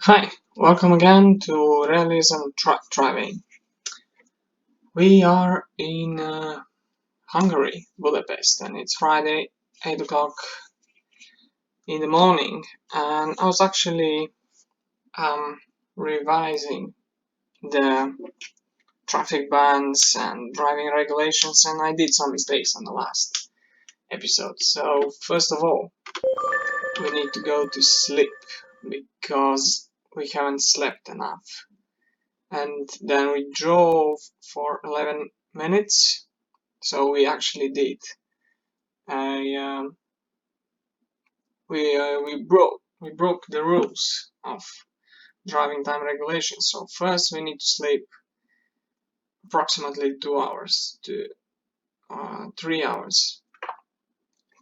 Hi, welcome again to Realism Truck Driving. We are in Hungary, Budapest, and it's Friday, 8 o'clock in the morning, and I was actually revising the traffic bans and driving regulations, and I did some mistakes on the last episode. So first of all, we need to go to sleep because we haven't slept enough. And then we drove for 11 minutes, so we actually did we broke the rules of driving time regulations. So first we need to sleep approximately 2 hours to 3 hours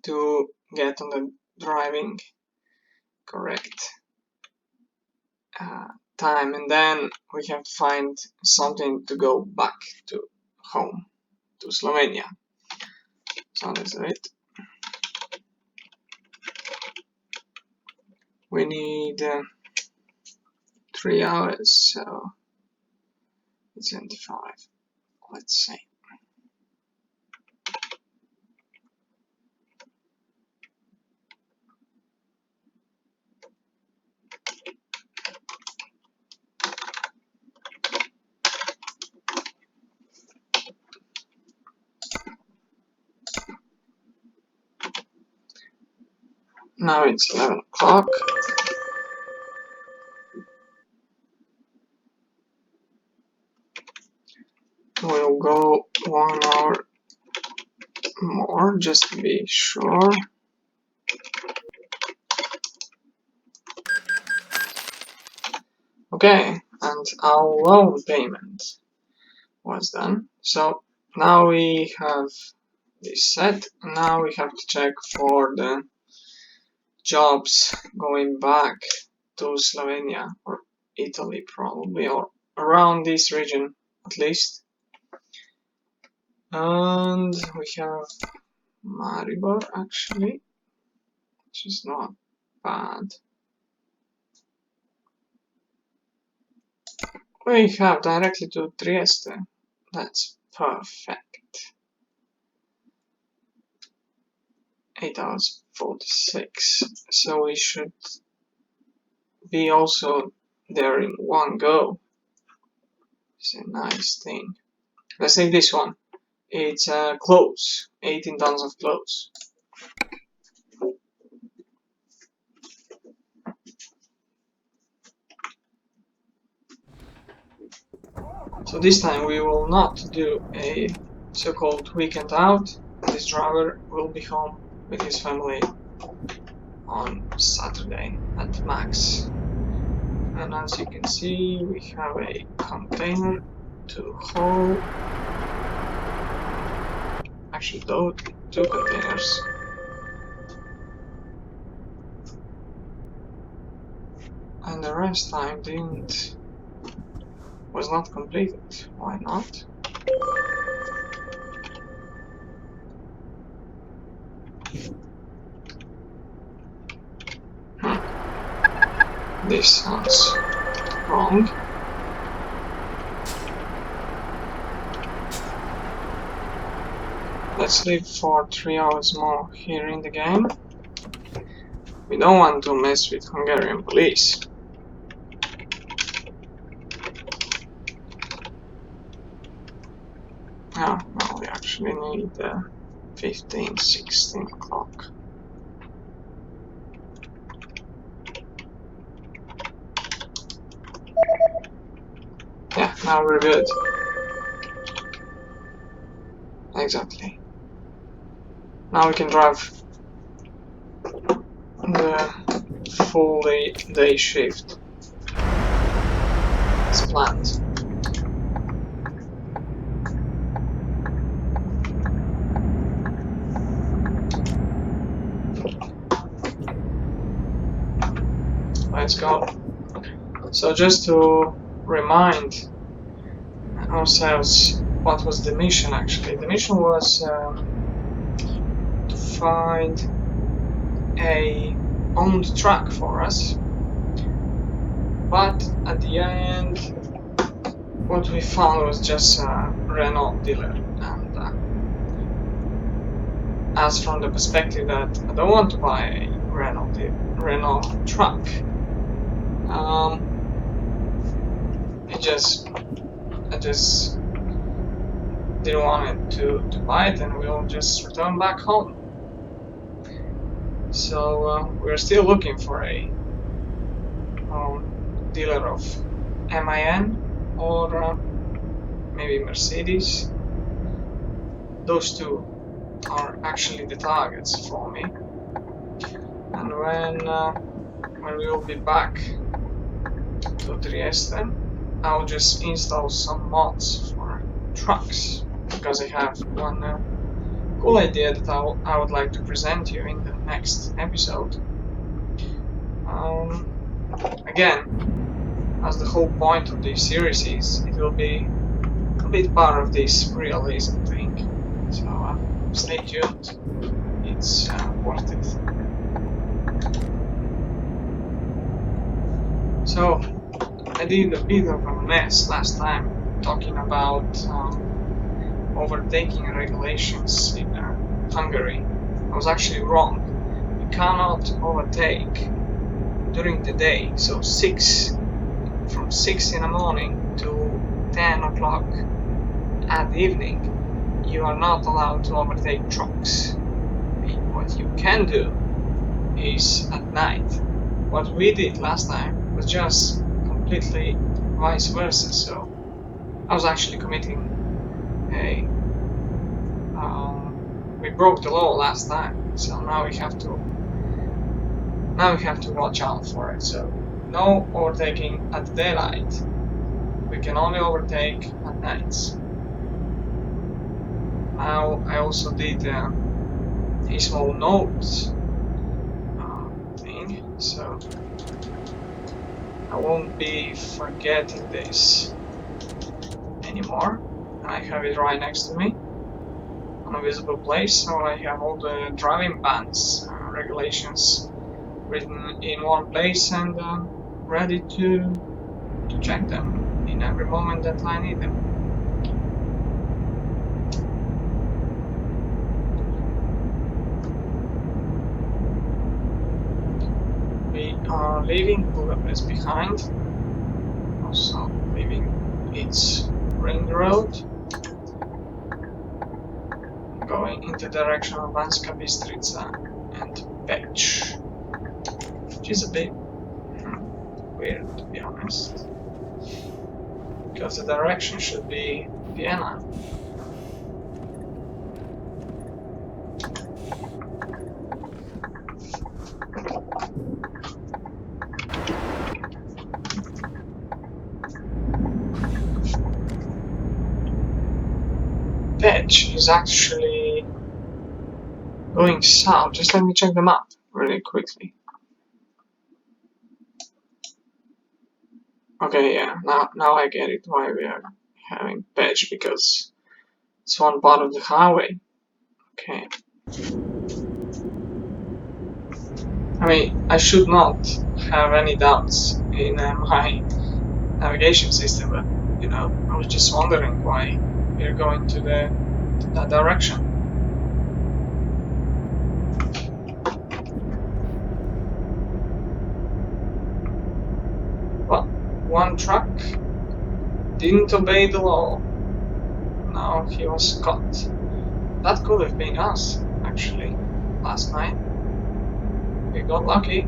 to get on the driving correct time, and then we have to find something to go back to home, to Slovenia. So that's it. We need 3 hours, so it's 25. Let's see. Now it's 11 o'clock. We'll go 1 hour more just to be sure. Okay, and our loan payment was done. So now we have this set. Now we have to check for the jobs going back to Slovenia or Italy probably, or around this region at least. And we have Maribor actually, which is not bad. We have directly to Trieste. That's perfect. 8 hours 46. So we should be also there in one go. It's a nice thing. Let's take this one. It's clothes, 18 tons of clothes. So this time we will not do a so-called weekend out. This driver will be home with his family on Saturday at max. And as you can see, we have a container to haul. Actually, two containers. And the rest time was not completed. Why not? This sounds wrong. Let's live for 3 hours more here in the game. We don't want to mess with Hungarian police. Oh, well, we actually need 15, 16 o'clock. Yeah, now we're good. Exactly. Now we can drive the full day shift as planned. Let's go. So just to remind ourselves what was the mission actually. The mission was to find a owned truck for us but at the end what we found was just a Renault dealer, and as from the perspective that I don't want to buy a Renault truck, I just didn't want it to buy it, and we'll just return back home. So we're still looking for a dealer of MAN or maybe Mercedes. Those two are actually the targets for me. And when we will be back to Trieste, I'll just install some mods for trucks, because I have one cool idea that I would like to present you in the next episode. Again, as the whole point of this series is, it will be a bit part of this realism thing. So stay tuned, it's worth it. So I did a bit of a mess last time talking about overtaking regulations in Hungary. I was actually wrong. You cannot overtake during the day, so from 6 in the morning to 10 o'clock at the evening, you are not allowed to overtake trucks. What you can do is at night. What we did last time was just completely vice versa, so I was actually committing we broke the law last time, so now we have to watch out for it. So no overtaking at daylight. We can only overtake at nights. Now I also did a small notes thing, so I won't be forgetting this anymore. I have it right next to me on a visible place, so I have all the driving bans regulations written in one place and ready to check them in every moment that I need them. We are leaving Budapest behind, also leaving its ring road, going in the direction of Banska Bystrica and Pech, which is a bit weird, to be honest, because the direction should be Vienna. Pech is actually going south. Just let me check the map really quickly. Okay, yeah, now I get it why we are having Pech, because it's one part of the highway. Okay. I mean, I should not have any doubts in my navigation system, but you know, I was just wondering why we're going to that direction. Well, one truck didn't obey the law. Now he was caught. That could have been us, actually, last night. We got lucky.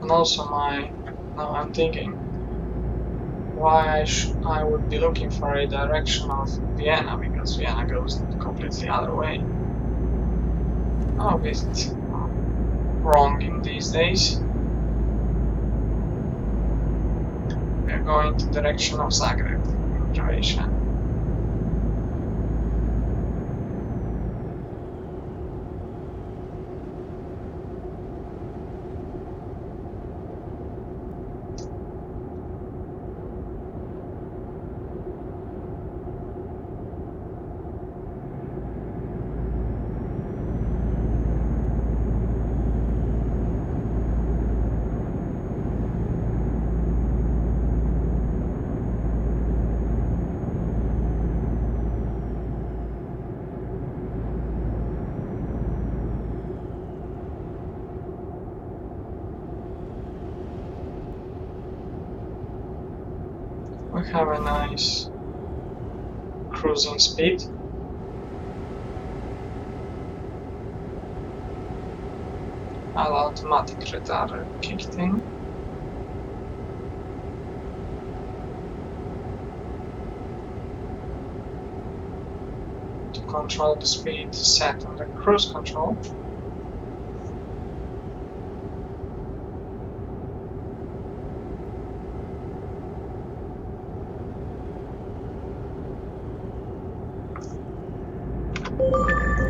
And also now I'm thinking why I would be looking for a direction of Vienna, because Vienna goes completely other way. I'm a bit wrong in these days. going to the direction of Zagreb, Croatia. We have a nice cruising speed. All automatic radar kicked in. To control the speed, set on the cruise control.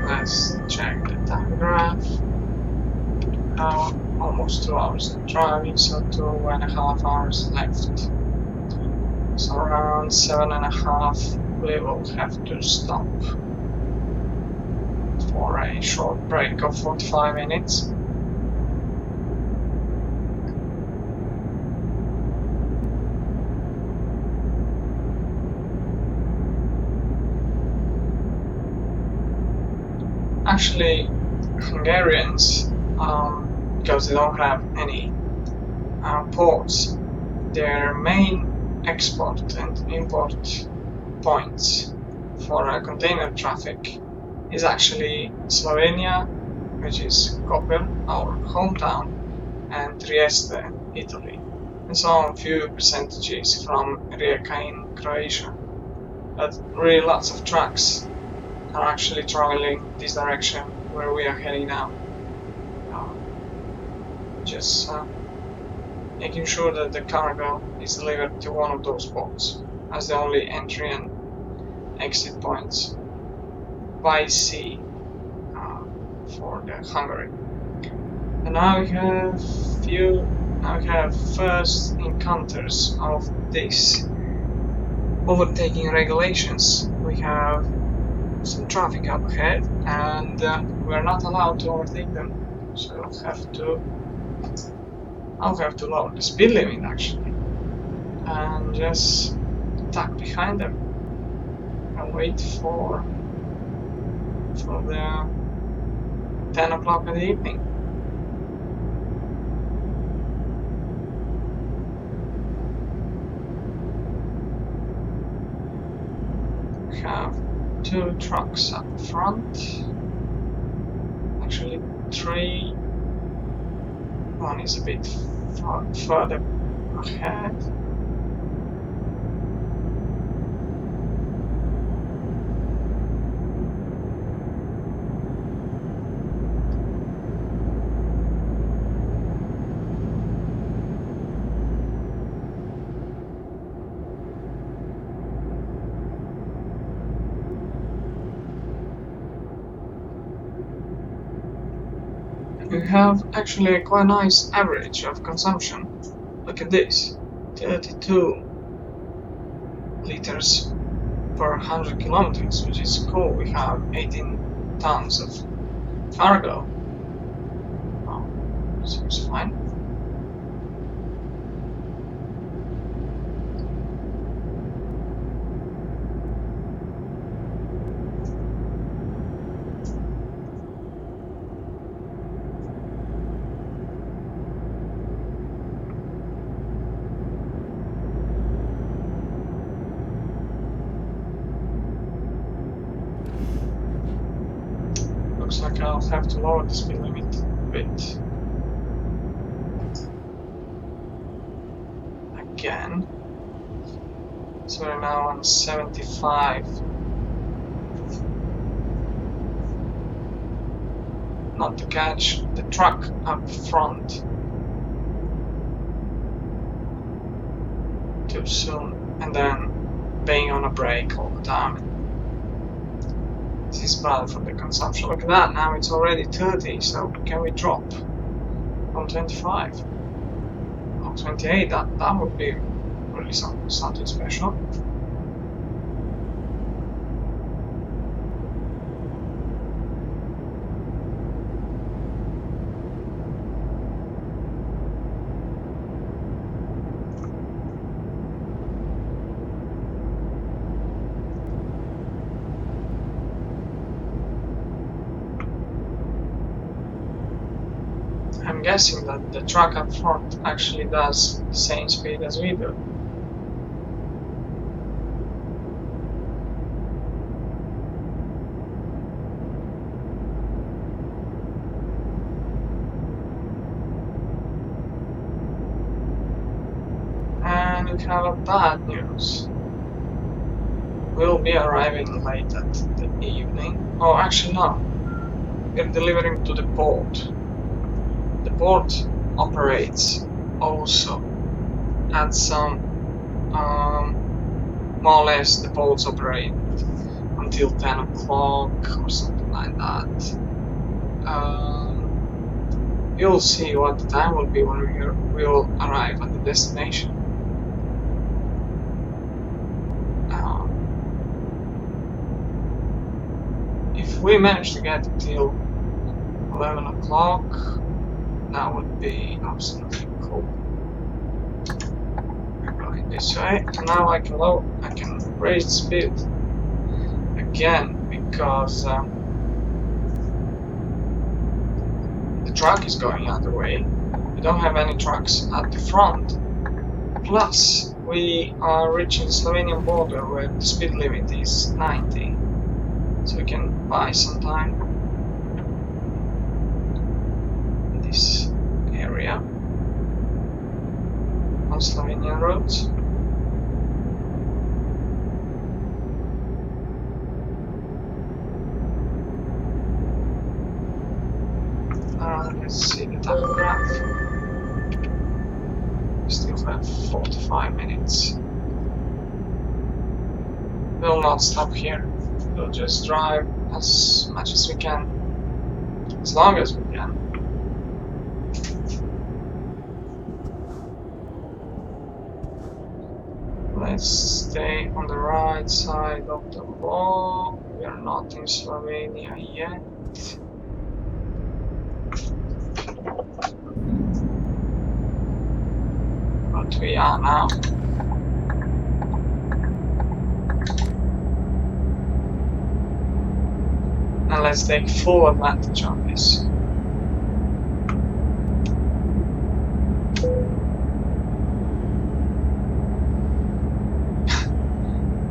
Let's check the time graph. Now almost 2 hours of driving, so 2.5 hours left. So around 7.5 we will have to stop for a short break of 45 minutes. Actually, Hungarians, because they don't have any ports, their main export and import points for container traffic is actually Slovenia, which is Koper, our hometown, and Trieste, Italy, and some few percentages from Rijeka in Croatia. But really lots of trucks are actually traveling this direction where we are heading now. Just making sure that the cargo is delivered to one of those ports as the only entry and exit points by sea for the Hungary. And now we have first encounters of this overtaking regulations. We have some traffic up ahead, and we're not allowed to overtake them. So I'll have to lower the speed limit actually, and just tuck behind them and wait for the 10 o'clock in the evening. We have 2 trucks up front, actually 3. One is a bit further ahead. We have actually a quite nice average of consumption. Look at this, 32 liters per 100 kilometers, which is cool. We have 18 tons of cargo. Oh, seems fine. Looks like I'll have to lower the speed limit a bit. Again. So we're now on 75. Not to catch the truck up front. too soon and then being on a break all the time. This is bad for the consumption. Look at that, now it's already 30, so can we drop on 25? Or 28, that would be really something special. I'm guessing that the truck up front actually does the same speed as we do. And we have bad news. We'll be arriving late at the evening. Oh, actually no. We're delivering to the port. The port operates also at some, more or less the ports operate until 10 o'clock or something like that. You'll see what the time will be when we will arrive at the destination. If we manage to get till 11 o'clock, that would be absolutely cool. We're going this way, and now I can raise the speed again because the truck is going the other way. We don't have any trucks at the front. Plus, we are reaching the Slovenian border where the speed limit is 90, so we can buy some time in this area on Slovenian roads. Let's see the tachograph. We still have 45 minutes. We'll not stop here. We'll just drive as much as we can, as long as we can. Let's stay on the right side of the wall. We are not in Slovenia yet. But we are now. And let's take full advantage of this.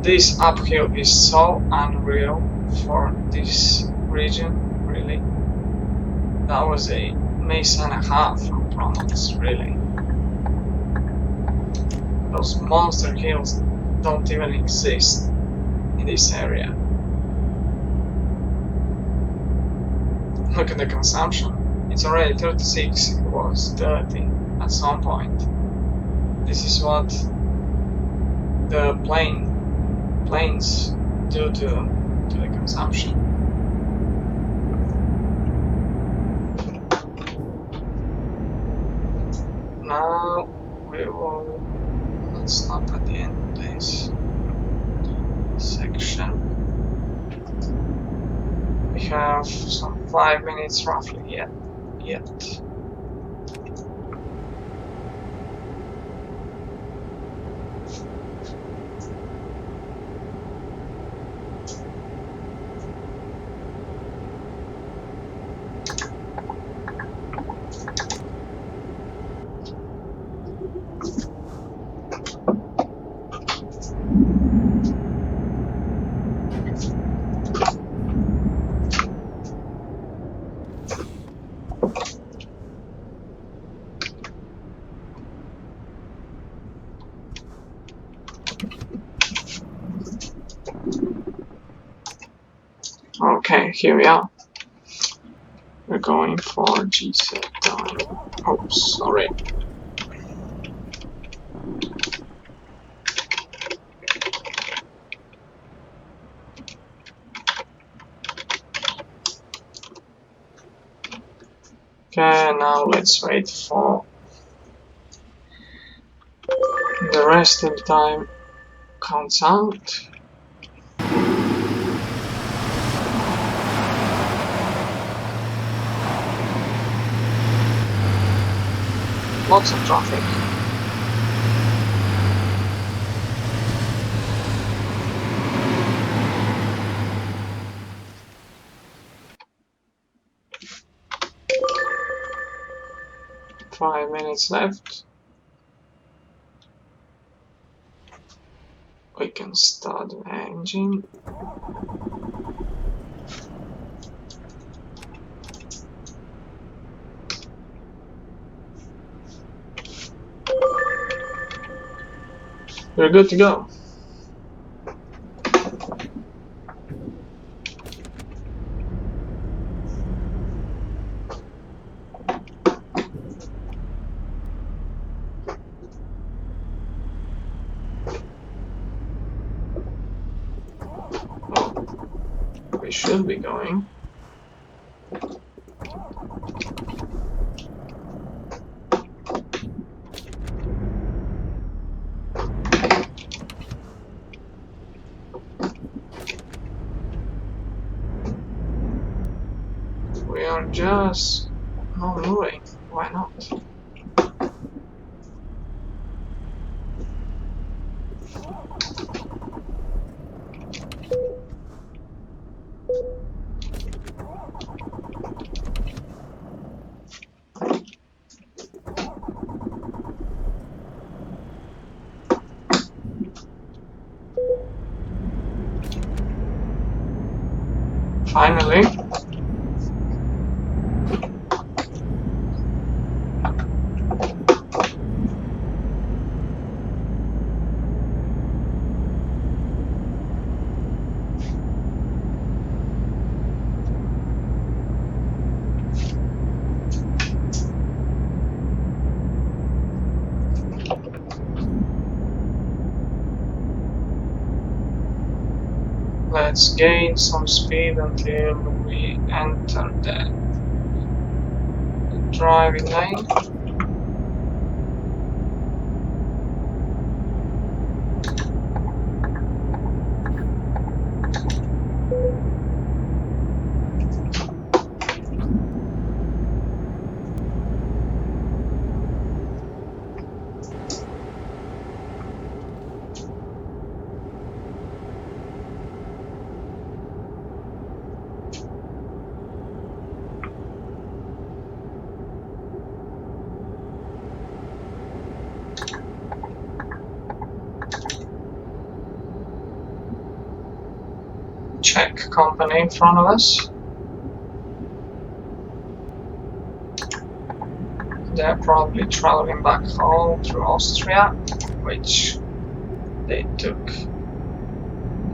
This uphill is so unreal for this region, really. That was a mace and a half from ProMods, really. Those monster hills don't even exist in this area. Look at the consumption. It's already 36, it was 30 at some point. This is what the planes do to the consumption. Now let's stop at the end of this section. We have some 5 minutes roughly yet. Okay, here we are. We're going for G7. Oops, sorry. Okay, now let's wait for the rest of the time counts out. Lots of traffic. Five minutes left. We can start the engine. We're good to go. We should be going. We are just not moving. Why not? Finally. Let's gain some speed until we enter the driving lane. Czech company in front of us. They're probably traveling back home through Austria, which they took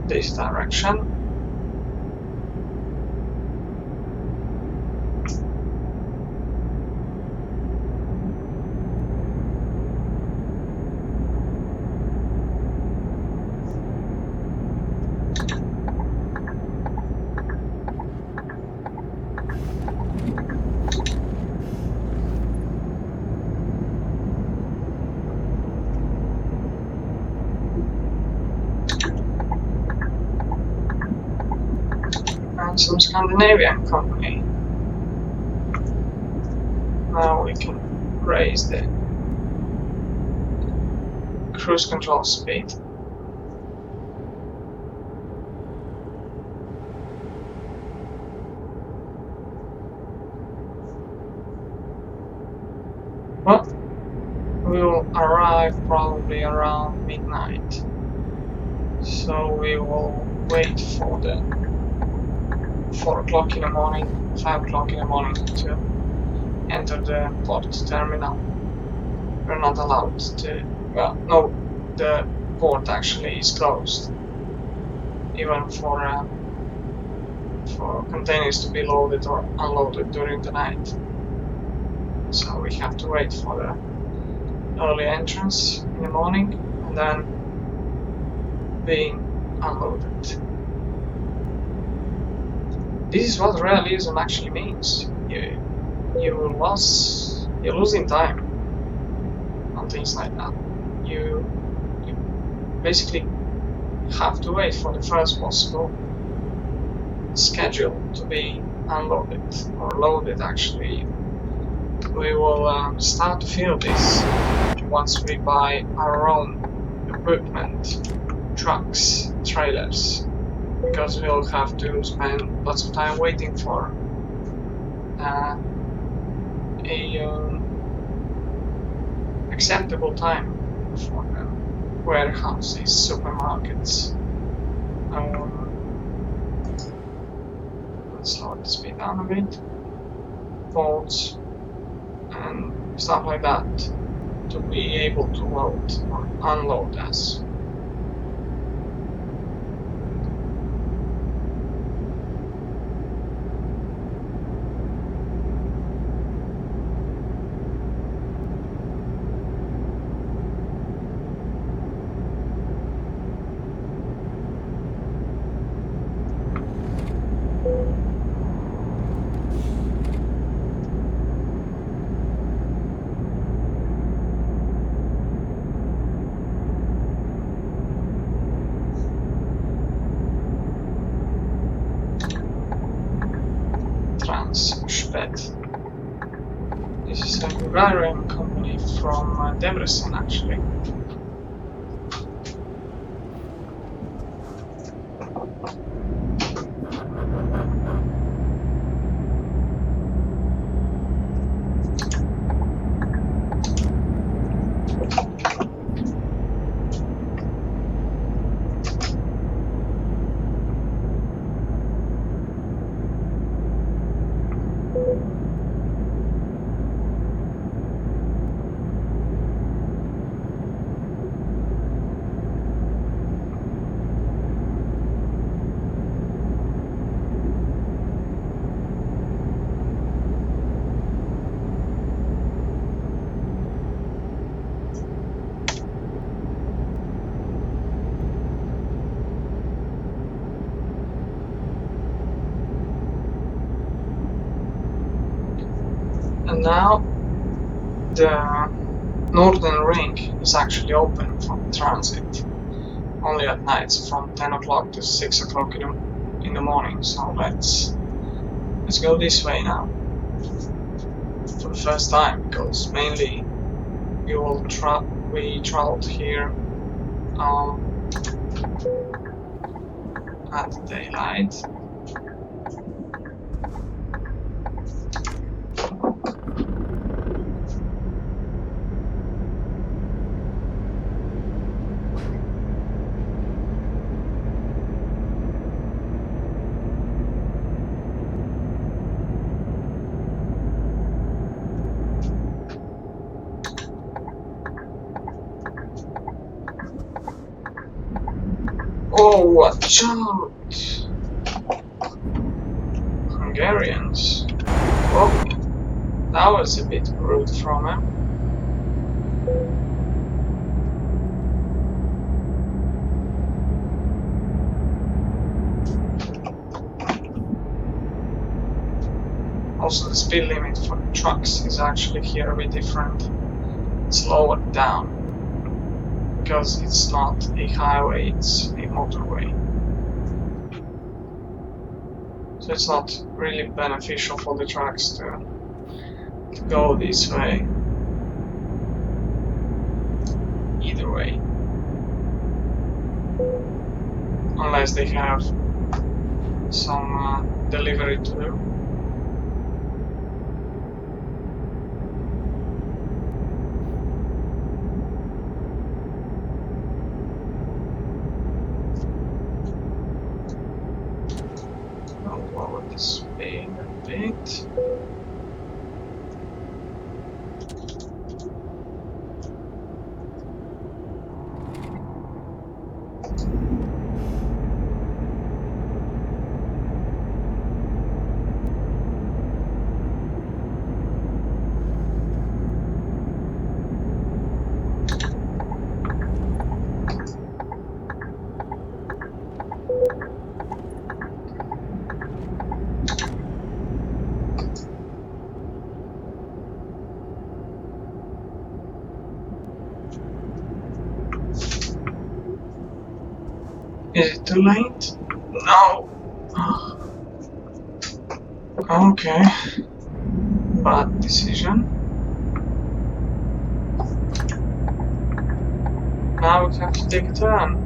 this direction. And some Scandinavian company. Now we can raise the cruise control speed. Well, we'll arrive probably around midnight, so we will wait for the 4 o'clock in the morning, 5 o'clock in the morning to enter the port terminal. We're not allowed to, well, no, the port actually is closed, even for containers to be loaded or unloaded during the night. So we have to wait for the early entrance in the morning and then being unloaded. This is what realism actually means. you're losing time on things like that. You basically have to wait for the first possible schedule to be unloaded or loaded. Actually, we will start to feel this once we buy our own equipment, trucks, trailers, because we'll have to spend lots of time waiting for a acceptable time for warehouses, supermarkets. Let's slow the speed down a bit. Ports and stuff like that to be able to load or unload us. This is a Bulgarian company from Debrecen, actually. And now the northern ring is actually open for transit only at night, from 10 o'clock to 6 o'clock in the morning. So let's go this way now for the first time, because mainly we traveled here at daylight. Oh, watch out! Hungarians. Oh, that was a bit rude from him. Also, the speed limit for trucks is actually here a bit different. It's lowered down, because it's not a highway, it's a motorway. So it's not really beneficial for the trucks to go this way. Either way. Unless they have some delivery to do. Lower the speed a bit. Is it too late? No. Okay. Bad decision. Now we have to take a turn.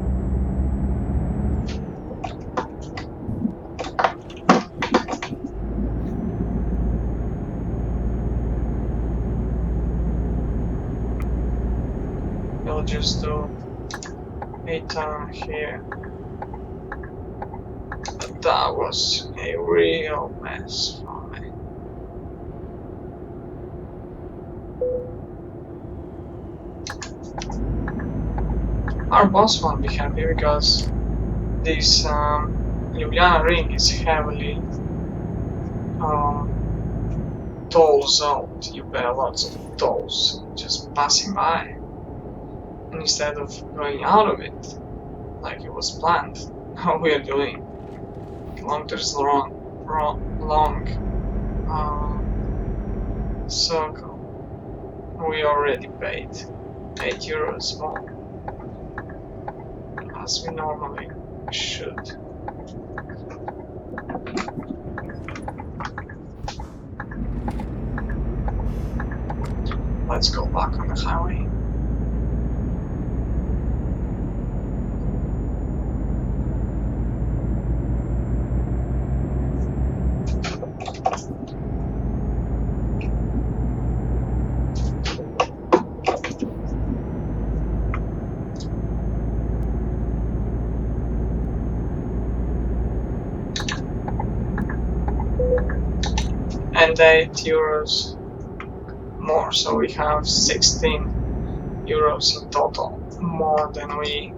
We'll just do a turn here. But that was a real mess for me. Our boss won't be happy because this Ljubljana ring is heavily toll zoned. You pay lots of tolls just passing by. And instead of going out of it, like it was planned, how we are doing kilometers long circle, we already paid €8 more, as we normally should. Let's go back on the highway. And €8 more, so we have €16 in total, more than we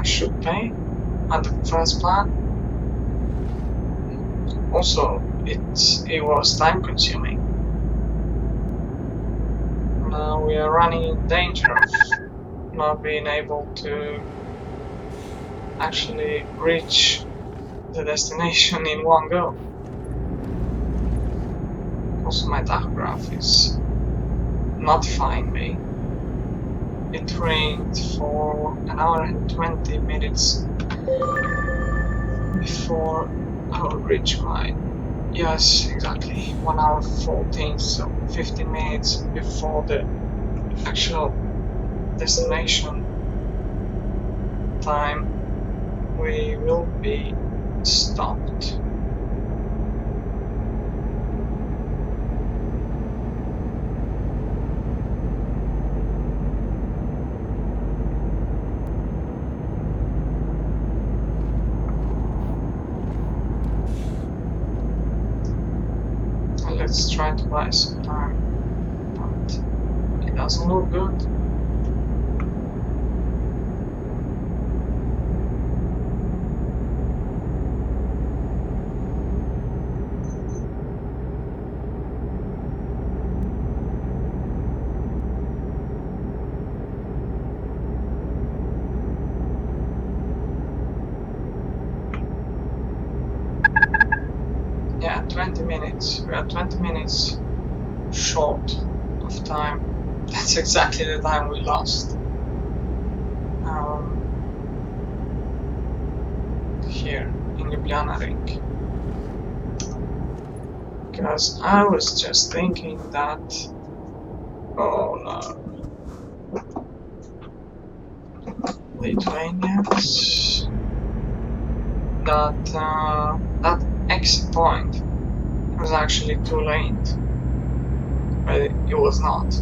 should pay under the first plan. Also, it was time consuming. Now we are running in danger of not being able to actually reach the destination in one go. Also, my tachograph is notifying me. It rained for an hour and 20 minutes before I will reach my... Yes, exactly. 1 hour 14, so 15 minutes before the actual destination time, we will be stopped. Let's try to buy some time, but it doesn't look good. Yeah, 20 minutes. We are 20 minutes short of time. That's exactly the time we lost. Here in Ljubljana Ring. Because I was just thinking that... Oh no. Lithuanians... that exit point was actually too late, but it was not.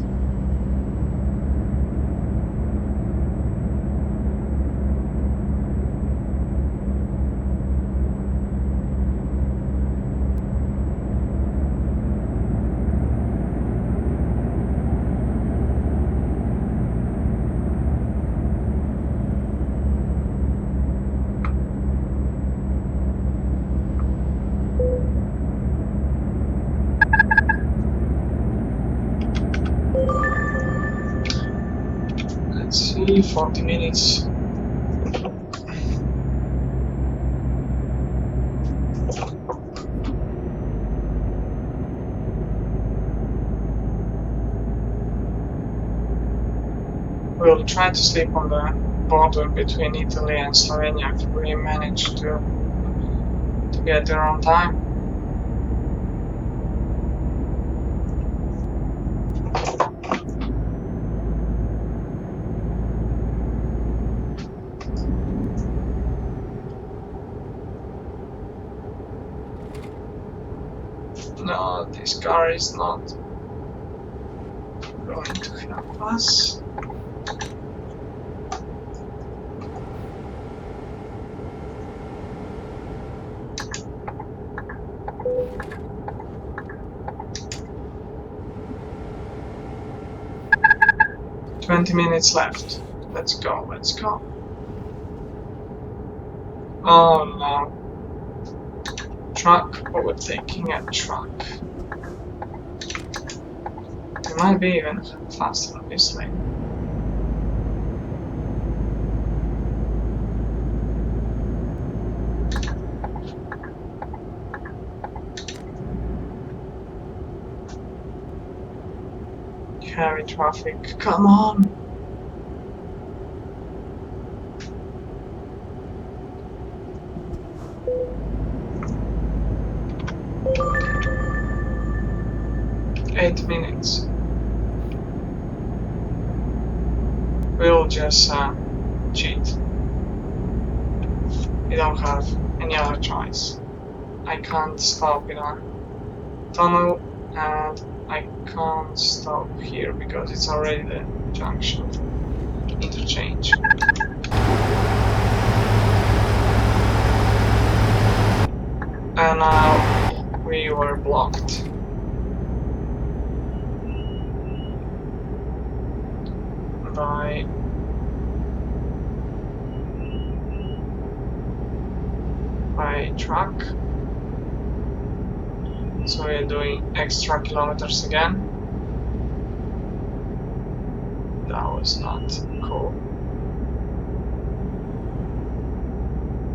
Let's see, 40 minutes. We'll try to sleep on the border between Italy and Slovenia if we manage to get there on time. No, this car is not going to help us. "20 minutes left. Let's go, let's go." Oh no. Truck, overtaking a truck. It might be even faster, obviously. Heavy traffic, come on! "8 minutes. We'll just cheat. We don't have any other choice. I can't stop in a tunnel, and I can't stop here because it's already the junction interchange. And now we were blocked. By truck. So we're doing extra kilometers again. That was not cool.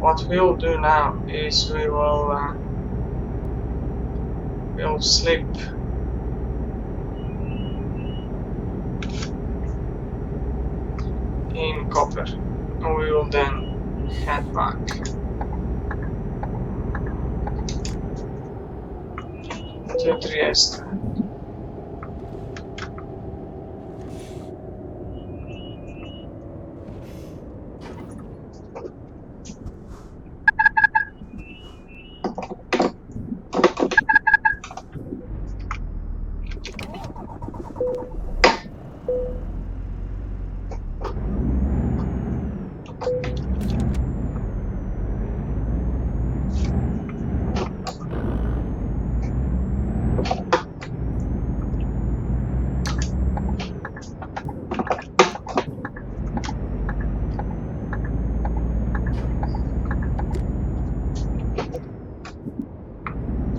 What we'll do now is we'll slip in Copper, and we will then head back to Trieste.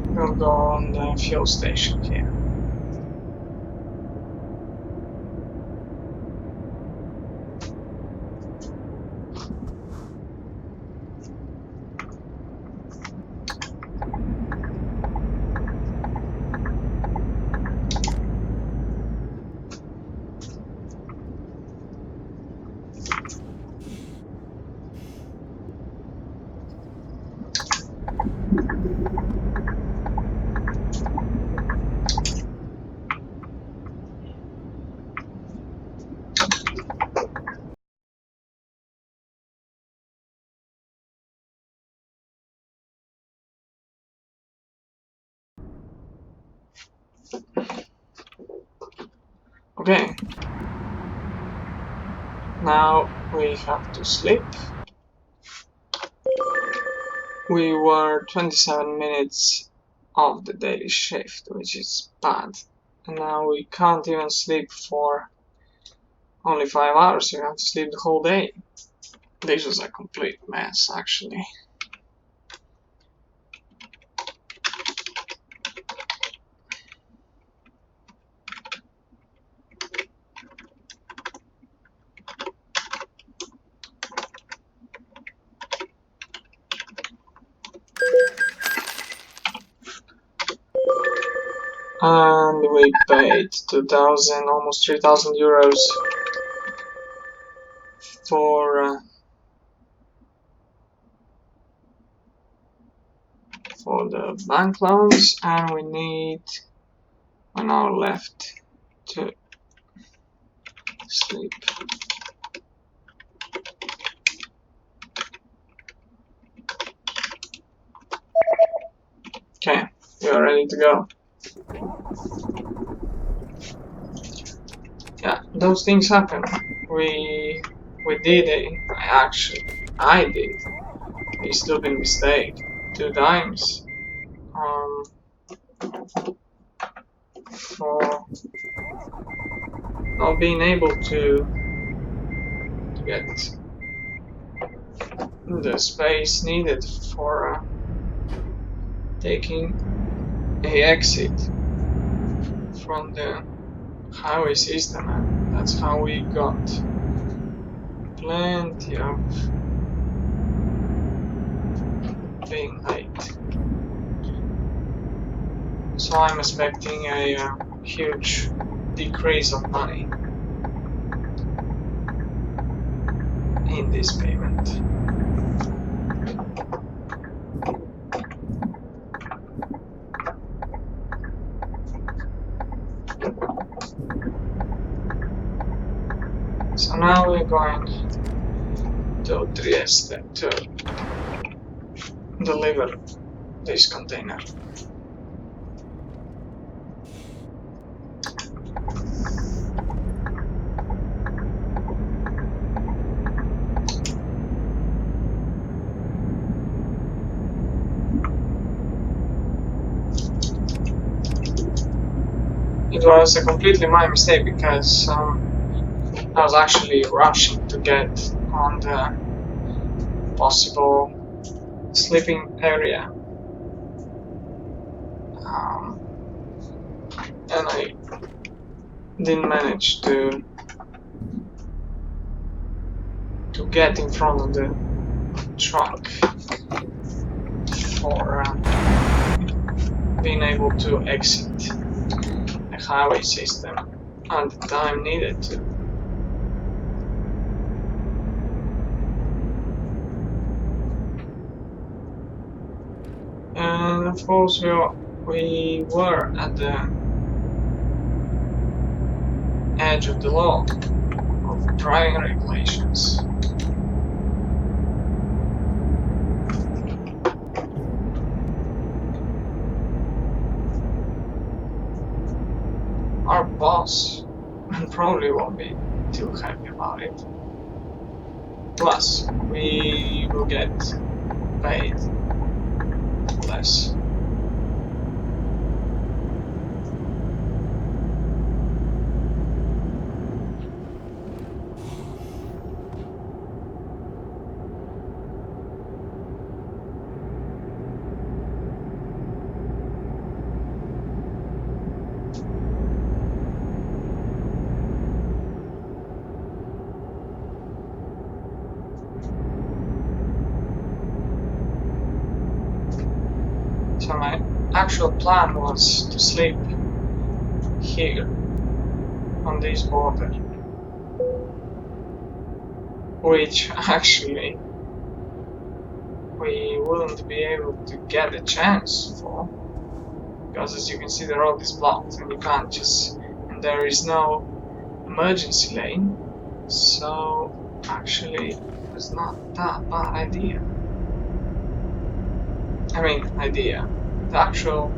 We'll go on the fuel station here. Okay. Now we have to sleep. We were 27 minutes off the daily shift, which is bad. And now we can't even sleep for only 5 hours. You have to sleep the whole day. This was a complete mess, actually. And we paid 2,000, almost 3,000 euros for the bank loans, and we need 1 hour left to sleep. Okay, we are ready to go. Yeah, those things happen. We did I did a stupid mistake 2 times for not being able to get the space needed for taking a exit from the highway system, and that's how we got plenty of being late. So I'm expecting a huge decrease of money in this payment. So now we're going to Trieste to deliver this container. It was a completely my mistake because I was actually rushing to get on the possible sleeping area, and I didn't manage to get in front of the truck for being able to exit the highway system at the time needed to. And of course we were at the edge of the law of driving regulations. Our boss probably won't be too happy about it. Plus, we will get paid less. So my actual plan was to sleep here on this border, which actually we wouldn't be able to get a chance for, because as you can see the road is blocked and you can't just, and there is no emergency lane, so actually it was not that bad idea. The actual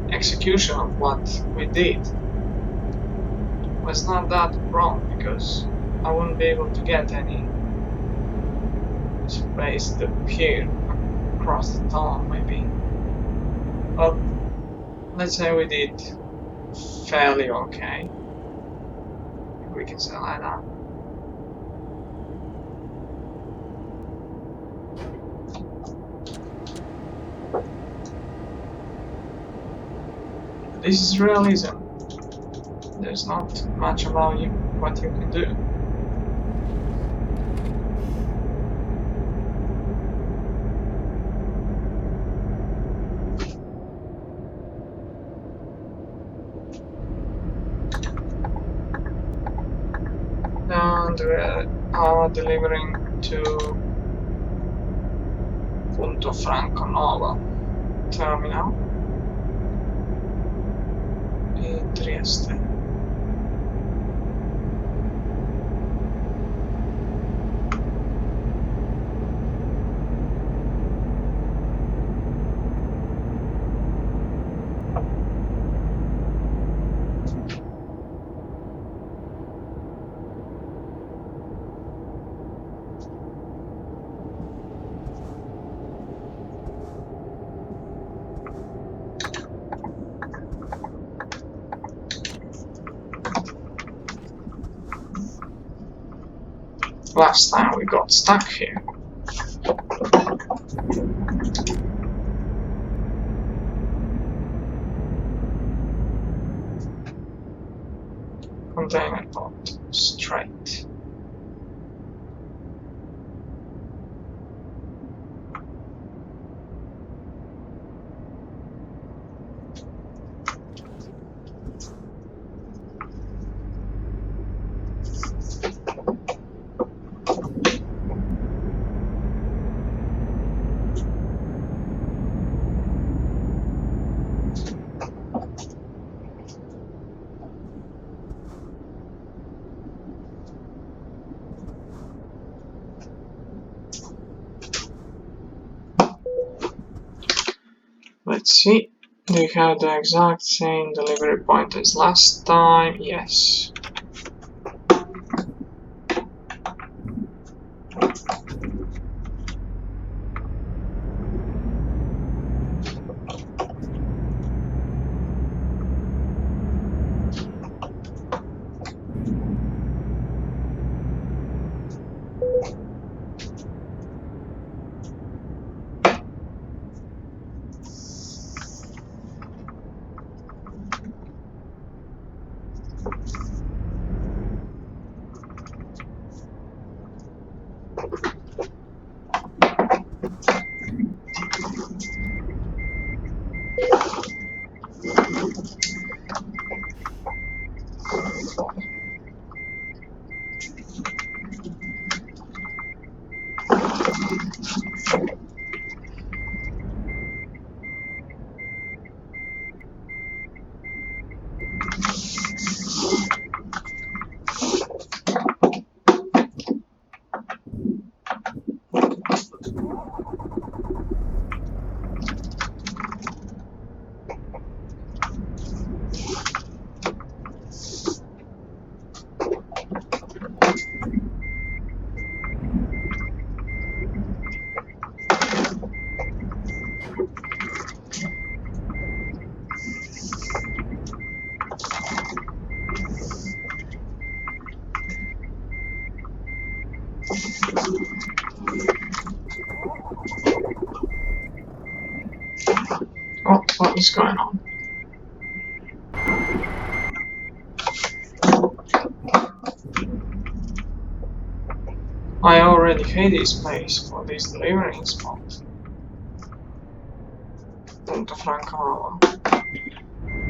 execution of what we did was not that wrong, because I wouldn't be able to get any space to appear across the tunnel, maybe. But let's say we did fairly okay, if we can say like that. This is realism. There's not much about what you can do. and we are delivering to Punto Franconova terminal in Trieste. Last time we got stuck here. Container port straight. Let's see. Do we have the exact same delivery point as last time? Yes. Oh, what is going on? I already hate this place for this delivering spot. Punto Franconova.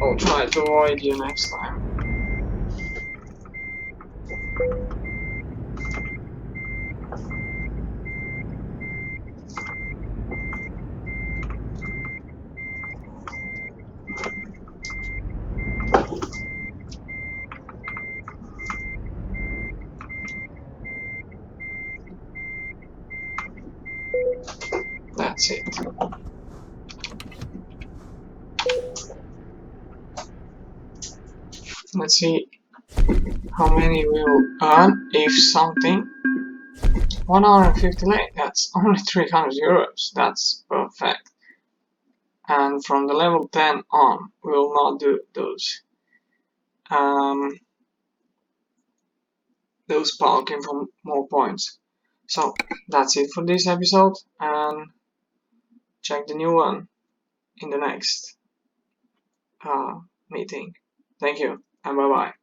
I'll try to avoid you next time. That's it. Let's see how many we'll earn if something. 1 hour and 50 late, that's only 300 euros, that's perfect. And from the level 10 on, we will not do those parking for more points. So that's it for this episode, and check the new one in the next meeting. Thank you, and bye bye.